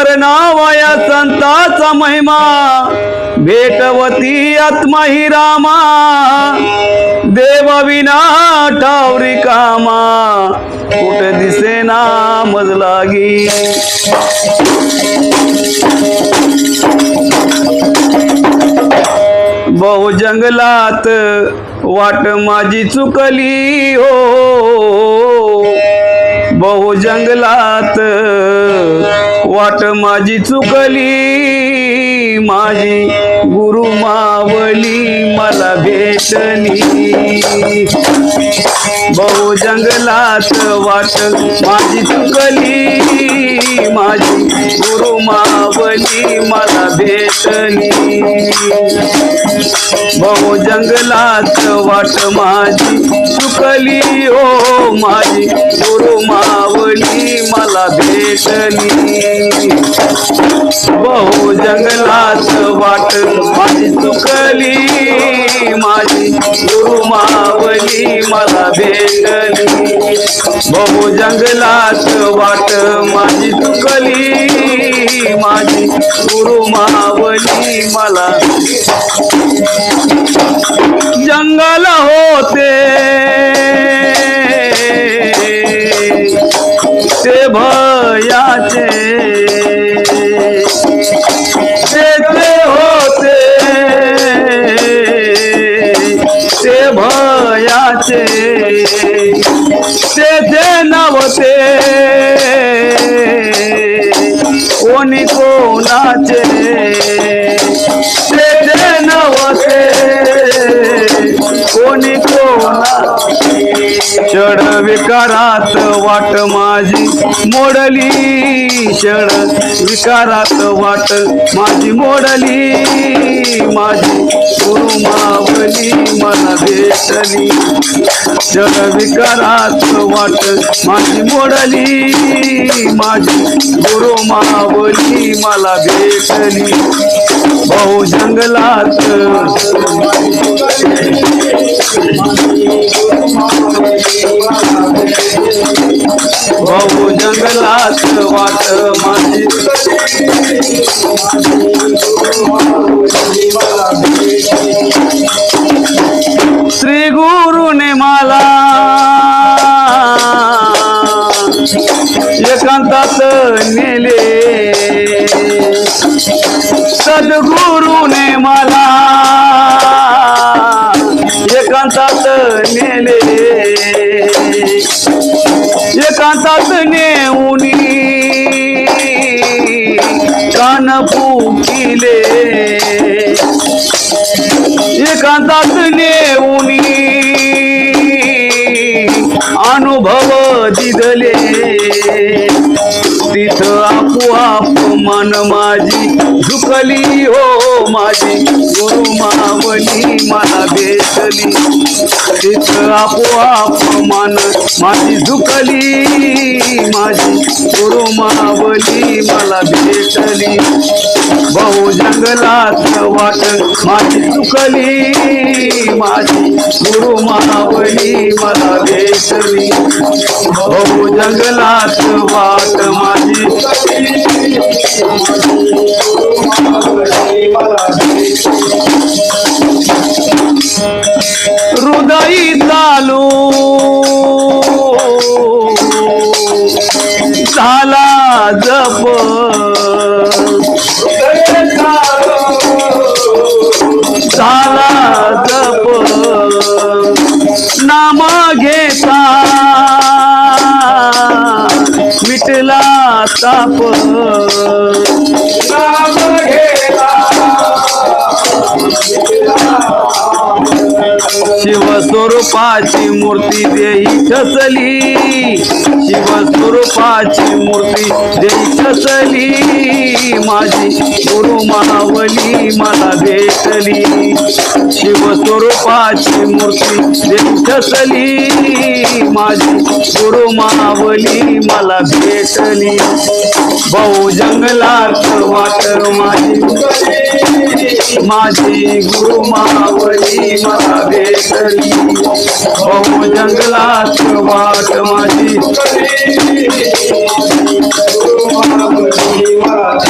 वर्णावया संताचा महिमा भेटवती आत्मा ही रामा देवाविना ठावरी कामा कुठ दिसेना मज लागी बहु जंगलात वाट माझी चुकली हो बहु जंगलात वाट माझी चुकली माझी गुरु मावली मला भेटली बहु जंगलात वाट माझी चुकली माझी गुरु मावली मला भेटली बहु जंगलात वाट माझी चुकली हो माझी गुरु मावली मला भेटली बहु जंगलात वाट माझी चुकली माझी गुरु मावली मला भेटली बहु जंगलात वाट माझी चुकली माझी गुरु मावली मला जंगल होते ते भयाचे ते होते ते भयाचे ते नव्हते कोणी कोणाचे ते नव्हते कोणी कोणाचे क्षण विकारात वाट माझी मोडली क्षण विकारात वाट माझी मोडली माझी गुरु मावली मला भेटली क्षण विकारात वाट माझी मोडली माझी गुरु मावली मला भेटली बहु जंगलात बहु जंगलात वाट माझी श्री गुरुने मला एकांतात नेले सद्गुरुने मला एकांतात नेले एकांतात नेऊनी कान फुकिले एकांतात नेऊनी अनुभव दिदले तिथ आपोआप मन माझी झुकली हो माझी गुरु मावली मला भेटली तिथ आपोआप मन माझी झुकली माझी गुरु मावली मला भेटली बहु जंगलात वाट माझी चुकली माझी गुरु मावली मला भेटली बहु जंगलात वाट माझी हृदय चालू झाला जप झाला जप नाम घेता मिटला ताप नाम घेता शिवस्वरूपाची मूर्ती देई ठसली शिवस्वरूपाची मूर्ती देई ठसली माझी गुरु मावली मला भेटली शिवस्वरूपाची मूर्ती देई ठसली माझी गुरु मावली मला भेटली बहु जंगलात वाट माझी गुरु मावली मला भेटली बहु जंगलात वाट माझी गुरु मावली मला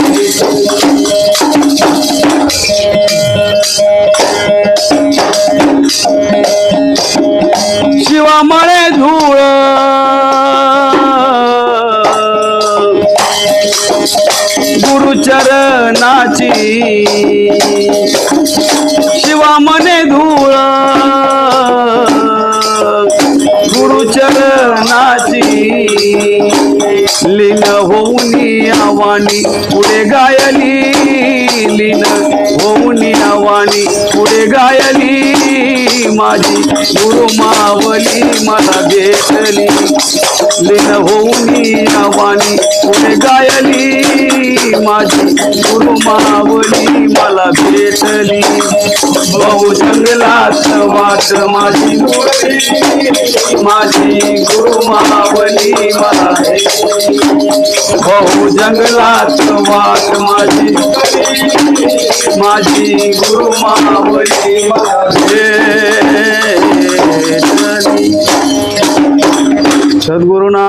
गुरुचरणाची शिवा मने धूळ गुरुचरणाची लीन होऊन आवानी पुढे गायली लीन होऊन आवानी पुढे गायली माझी गुरु मावली मला भेटली लीन होऊन आवानी पुढे गायली माझी गुरु मावली मला भेटली बहु जंगलात वाट माझी माझी गुरु मावली मला बहु जंगलात वाट माझी गुरु मावली मला भेटली सद्गुरुना